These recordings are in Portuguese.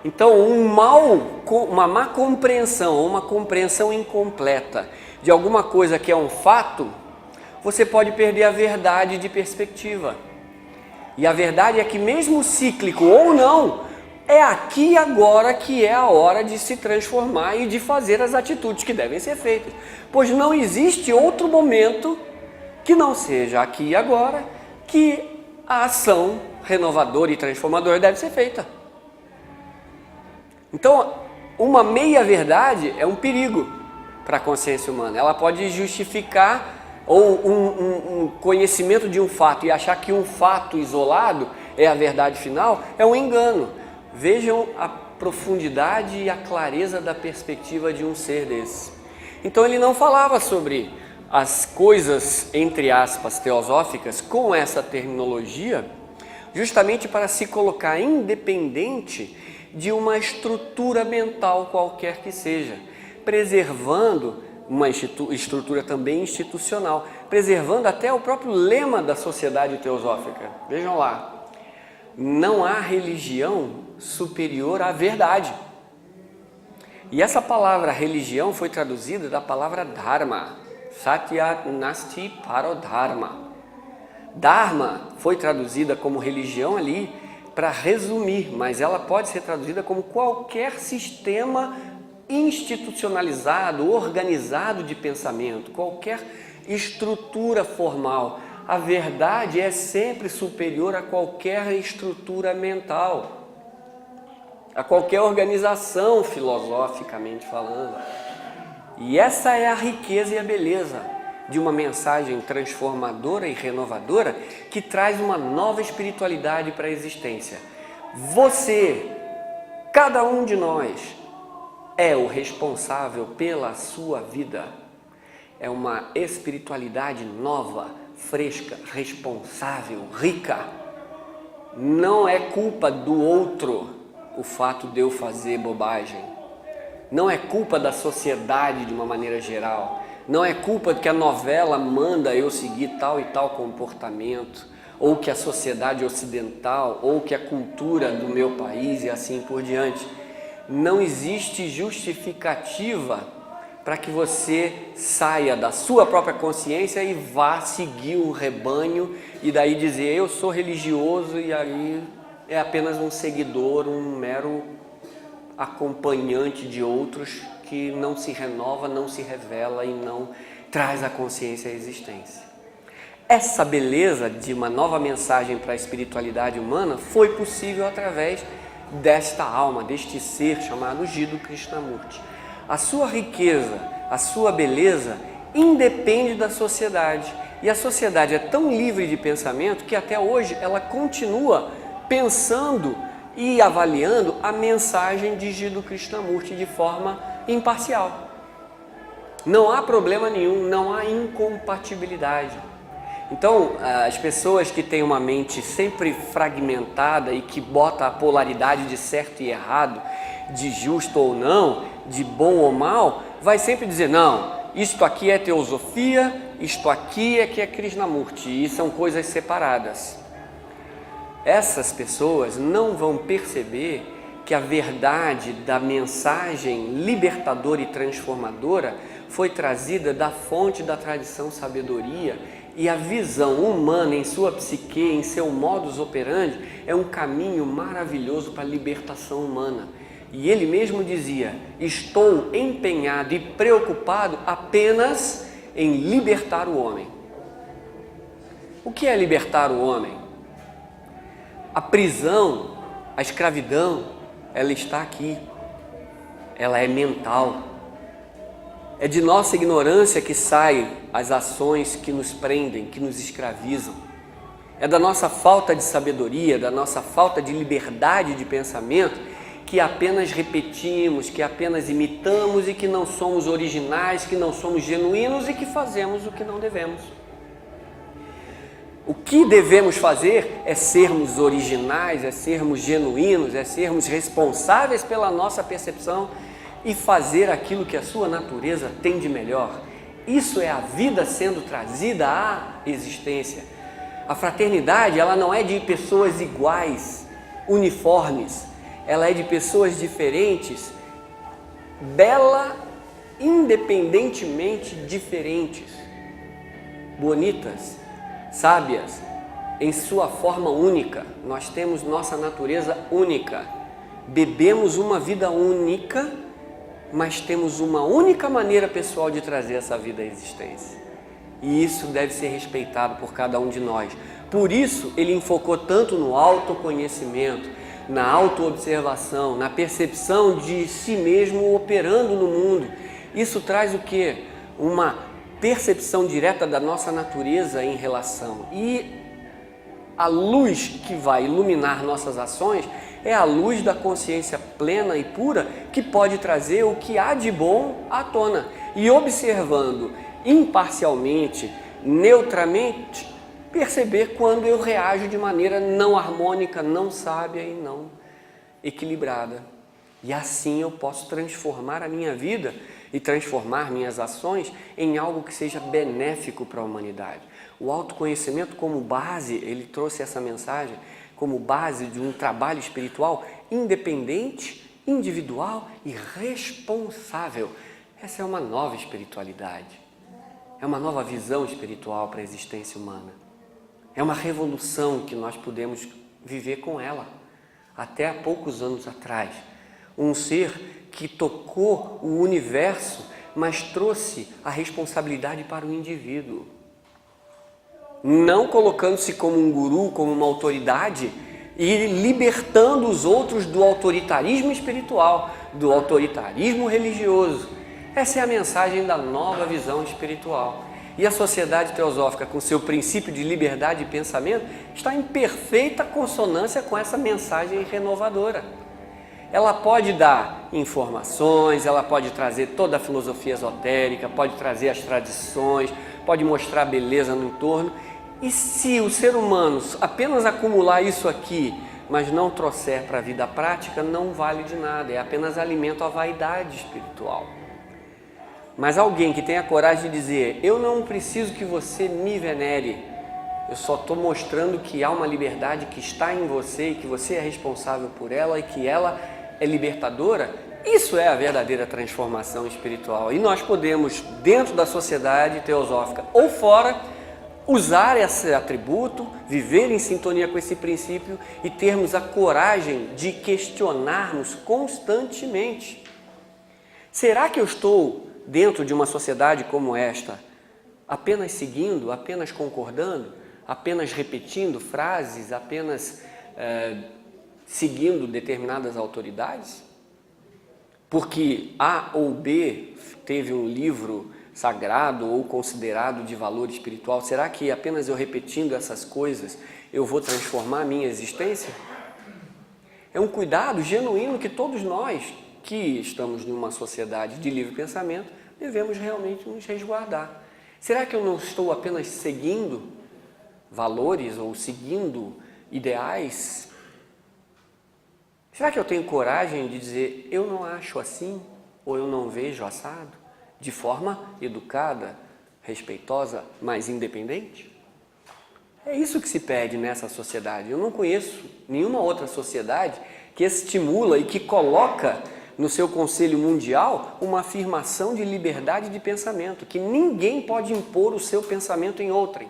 Então, uma má compreensão, uma compreensão incompleta de alguma coisa que é um fato, você pode perder a verdade de perspectiva. E a verdade é que mesmo cíclico ou não, é aqui e agora que é a hora de se transformar e de fazer as atitudes que devem ser feitas. Pois não existe outro momento que não seja aqui e agora que a ação renovadora e transformadora deve ser feita. Então, uma meia-verdade é um perigo para a consciência humana. Ela pode justificar ou um conhecimento de um fato e achar que um fato isolado é a verdade final, é um engano. Vejam a profundidade e a clareza da perspectiva de um ser desse. Então ele não falava sobre as coisas, entre aspas, teosóficas com essa terminologia, justamente para se colocar independente de uma estrutura mental qualquer que seja, preservando uma estrutura também institucional, preservando até o próprio lema da sociedade teosófica. Vejam lá, não há religião superior à verdade. E essa palavra religião foi traduzida da palavra dharma, satya nasti parodharma. Dharma foi traduzida como religião ali para resumir, mas ela pode ser traduzida como qualquer sistema institucionalizado, organizado de pensamento, qualquer estrutura formal. A verdade é sempre superior a qualquer estrutura mental, a qualquer organização filosoficamente falando. E essa é a riqueza e a beleza de uma mensagem transformadora e renovadora que traz uma nova espiritualidade para a existência. Você, cada um de nós, é o responsável pela sua vida. É uma espiritualidade nova, fresca, responsável, rica. Não é culpa do outro o fato de eu fazer bobagem. Não é culpa da sociedade de uma maneira geral. Não é culpa que a novela manda eu seguir tal e tal comportamento, ou que a sociedade ocidental, ou que a cultura do meu país e assim por diante. Não existe justificativa para que você saia da sua própria consciência e vá seguir um rebanho e daí dizer eu sou religioso e aí é apenas um seguidor, um mero acompanhante de outros que não se renova, não se revela e não traz a consciência à existência. Essa beleza de uma nova mensagem para a espiritualidade humana foi possível através desta alma, deste ser chamado Jiddu Krishnamurti. A sua riqueza, a sua beleza independe da sociedade. E a sociedade é tão livre de pensamento que até hoje ela continua pensando e avaliando a mensagem de Jiddu Krishnamurti de forma imparcial. Não há problema nenhum, não há incompatibilidade. Então, as pessoas que têm uma mente sempre fragmentada e que bota a polaridade de certo e errado, de justo ou não, de bom ou mal, vai sempre dizer, não, isto aqui é teosofia, isto aqui é que é Krishnamurti, e são coisas separadas. Essas pessoas não vão perceber que a verdade da mensagem libertadora e transformadora foi trazida da fonte da tradição sabedoria e a visão humana em sua psique, em seu modus operandi, é um caminho maravilhoso para a libertação humana. E ele mesmo dizia, estou empenhado e preocupado apenas em libertar o homem. O que é libertar o homem? A prisão, a escravidão, ela está aqui. Ela é mental. É de nossa ignorância que saem as ações que nos prendem, que nos escravizam. É da nossa falta de sabedoria, da nossa falta de liberdade de pensamento que apenas repetimos, que apenas imitamos e que não somos originais, que não somos genuínos e que fazemos o que não devemos. O que devemos fazer é sermos originais, é sermos genuínos, é sermos responsáveis pela nossa percepção e fazer aquilo que a sua natureza tem de melhor. Isso é a vida sendo trazida à existência. A fraternidade, ela não é de pessoas iguais, uniformes. ela é de pessoas diferentes, bela, independentemente diferentes, bonitas, sábias, em sua forma única. Nós temos nossa natureza única, bebemos uma vida única, mas temos uma única maneira pessoal de trazer essa vida à existência. E isso deve ser respeitado por cada um de nós. Por isso, ele enfocou tanto no autoconhecimento, na autoobservação, na percepção de si mesmo operando no mundo. Isso traz o quê? Uma percepção direta da nossa natureza em relação. E a luz que vai iluminar nossas ações é a luz da consciência plena e pura que pode trazer o que há de bom à tona. E observando imparcialmente, neutramente, perceber quando eu reajo de maneira não harmônica, não sábia e não equilibrada. E assim eu posso transformar a minha vida e transformar minhas ações em algo que seja benéfico para a humanidade. O autoconhecimento como base, ele trouxe essa mensagem como base de um trabalho espiritual independente, individual e responsável. Essa é uma nova espiritualidade, é uma nova visão espiritual para a existência humana. É uma revolução que nós podemos viver com ela. Até há poucos anos atrás, um ser que tocou o universo, mas trouxe a responsabilidade para o indivíduo. Não colocando-se como um guru, como uma autoridade e libertando os outros do autoritarismo espiritual, do autoritarismo religioso. Essa é a mensagem da nova visão espiritual. E a sociedade teosófica, com seu princípio de liberdade de pensamento, está em perfeita consonância com essa mensagem renovadora. Ela pode dar informações, ela pode trazer toda a filosofia esotérica, pode trazer as tradições, pode mostrar beleza no entorno. E se o ser humano apenas acumular isso aqui, mas não trouxer para a vida prática, não vale de nada, é apenas alimento à vaidade espiritual. Mas alguém que tenha coragem de dizer, eu não preciso que você me venere, eu só estou mostrando que há uma liberdade que está em você e que você é responsável por ela e que ela é libertadora, isso é a verdadeira transformação espiritual. E nós podemos, dentro da sociedade teosófica ou fora, usar esse atributo, viver em sintonia com esse princípio e termos a coragem de questionarmos constantemente. Será que eu estou dentro de uma sociedade como esta, apenas seguindo, apenas concordando, apenas repetindo frases, apenas seguindo determinadas autoridades? Porque A ou B teve um livro sagrado ou considerado de valor espiritual, será que apenas eu repetindo essas coisas eu vou transformar a minha existência? É um cuidado genuíno que todos nós que estamos numa sociedade de livre pensamento devemos realmente nos resguardar. Será que eu não estou apenas seguindo valores ou seguindo ideais? Será que eu tenho coragem de dizer eu não acho assim ou eu não vejo assado? De forma educada, respeitosa, mas independente? É isso que se pede nessa sociedade. Eu não conheço nenhuma outra sociedade que estimula e que coloca no seu Conselho Mundial uma afirmação de liberdade de pensamento, que ninguém pode impor o seu pensamento em outrem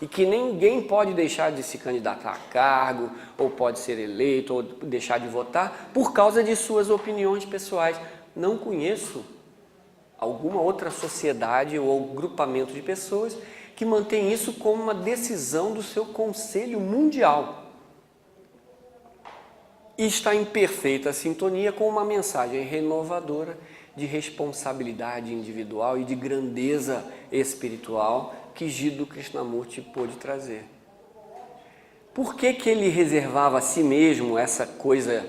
e que ninguém pode deixar de se candidatar a cargo, ou pode ser eleito, ou deixar de votar por causa de suas opiniões pessoais. Não conheço alguma outra sociedade ou grupamento de pessoas que mantém isso como uma decisão do seu Conselho Mundial. E está em perfeita sintonia com uma mensagem renovadora de responsabilidade individual e de grandeza espiritual que Jiddu Krishnamurti pôde trazer. Por que que ele reservava a si mesmo essa coisa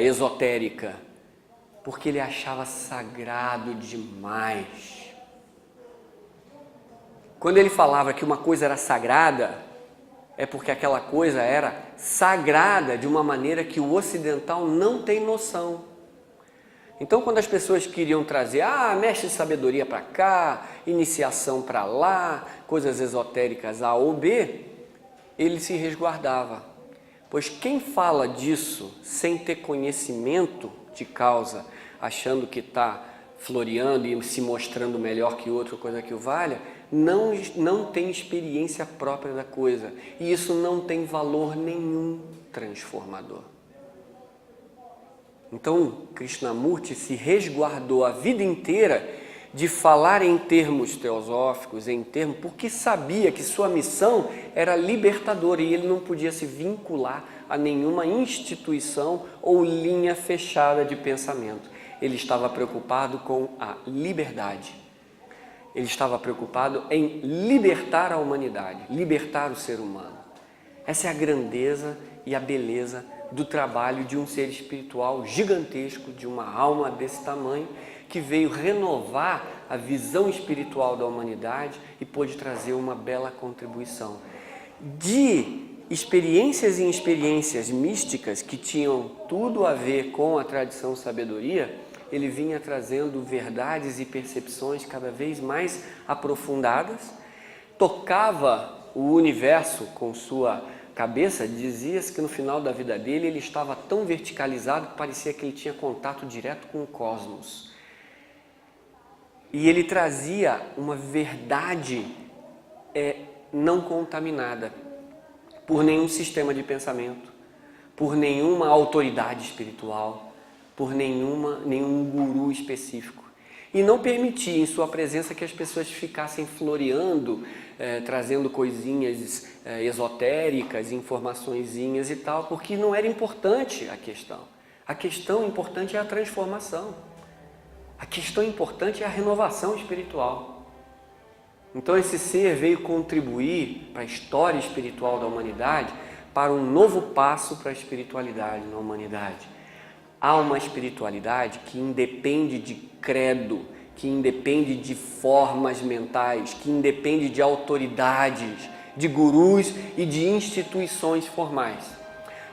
esotérica? Porque ele achava sagrado demais. Quando ele falava que uma coisa era sagrada, é porque aquela coisa era sagrada de uma maneira que o ocidental não tem noção. Então, quando as pessoas queriam trazer, mestre de sabedoria para cá, iniciação para lá, coisas esotéricas A ou B, ele se resguardava. pois quem fala disso sem ter conhecimento de causa, achando que está floreando e se mostrando melhor que outro, coisa que o valha, não tem experiência própria da coisa. E isso não tem valor nenhum transformador. Então, Krishnamurti se resguardou a vida inteira de falar em termos teosóficos, porque sabia que sua missão era libertadora e ele não podia se vincular a nenhuma instituição ou linha fechada de pensamento. Ele estava preocupado com a liberdade. Ele estava preocupado em libertar a humanidade, libertar o ser humano. Essa é a grandeza e a beleza do trabalho de um ser espiritual gigantesco, de uma alma desse tamanho, que veio renovar a visão espiritual da humanidade e pôde trazer uma bela contribuição. De experiências em experiências místicas que tinham tudo a ver com a tradição sabedoria, ele vinha trazendo verdades e percepções cada vez mais aprofundadas, tocava o universo com sua cabeça. Dizia-se que no final da vida dele ele estava tão verticalizado que parecia que ele tinha contato direto com o cosmos. E ele trazia uma verdade não contaminada por nenhum sistema de pensamento, por nenhuma autoridade espiritual, por nenhum guru específico. E não permitia em sua presença que as pessoas ficassem floreando, trazendo coisinhas esotéricas, informaçõezinhas e tal, porque não era importante a questão. A questão importante é a transformação. A questão importante é a renovação espiritual. Então esse ser veio contribuir para a história espiritual da humanidade, para um novo passo para a espiritualidade na humanidade. Há uma espiritualidade que independe de credo, que independe de formas mentais, que independe de autoridades, de gurus e de instituições formais.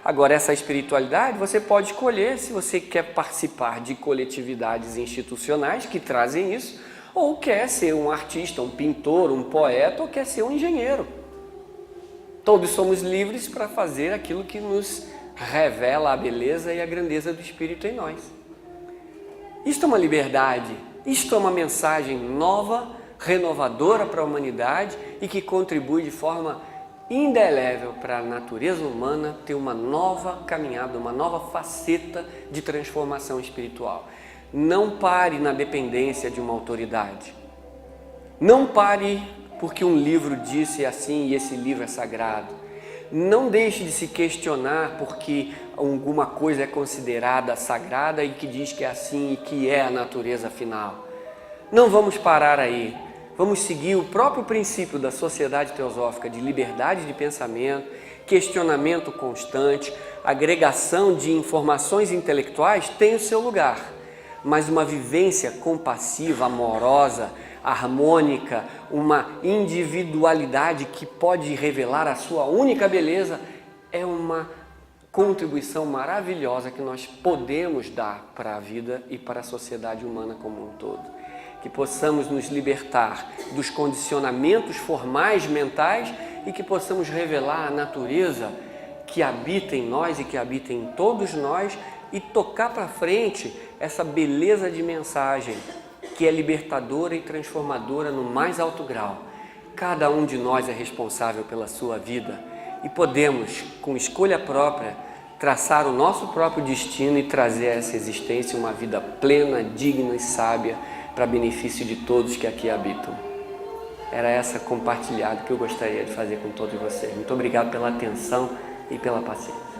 Agora, essa espiritualidade você pode escolher se você quer participar de coletividades institucionais que trazem isso, ou quer ser um artista, um pintor, um poeta, ou quer ser um engenheiro. Todos somos livres para fazer aquilo que nos revela a beleza e a grandeza do Espírito em nós. Isto é uma liberdade, isto é uma mensagem nova, renovadora para a humanidade e que contribui de forma indelével para a natureza humana ter uma nova caminhada, uma nova faceta de transformação espiritual. Não pare na dependência de uma autoridade. Não pare porque um livro disse assim e esse livro é sagrado. Não deixe de se questionar porque alguma coisa é considerada sagrada e que diz que é assim e que é a natureza final. Não vamos parar aí. Vamos seguir o próprio princípio da sociedade teosófica de liberdade de pensamento, questionamento constante, agregação de informações intelectuais tem o seu lugar, mas uma vivência compassiva, amorosa, harmônica, uma individualidade que pode revelar a sua única beleza, é uma contribuição maravilhosa que nós podemos dar para a vida e para a sociedade humana como um todo. Que possamos nos libertar dos condicionamentos formais mentais e que possamos revelar a natureza que habita em nós e que habita em todos nós e tocar para frente essa beleza de mensagem que é libertadora e transformadora no mais alto grau. Cada um de nós é responsável pela sua vida e podemos, com escolha própria, traçar o nosso próprio destino e trazer a essa existência uma vida plena, digna e sábia para benefício de todos que aqui habitam. Era essa compartilhada que eu gostaria de fazer com todos vocês. Muito obrigado pela atenção e pela paciência.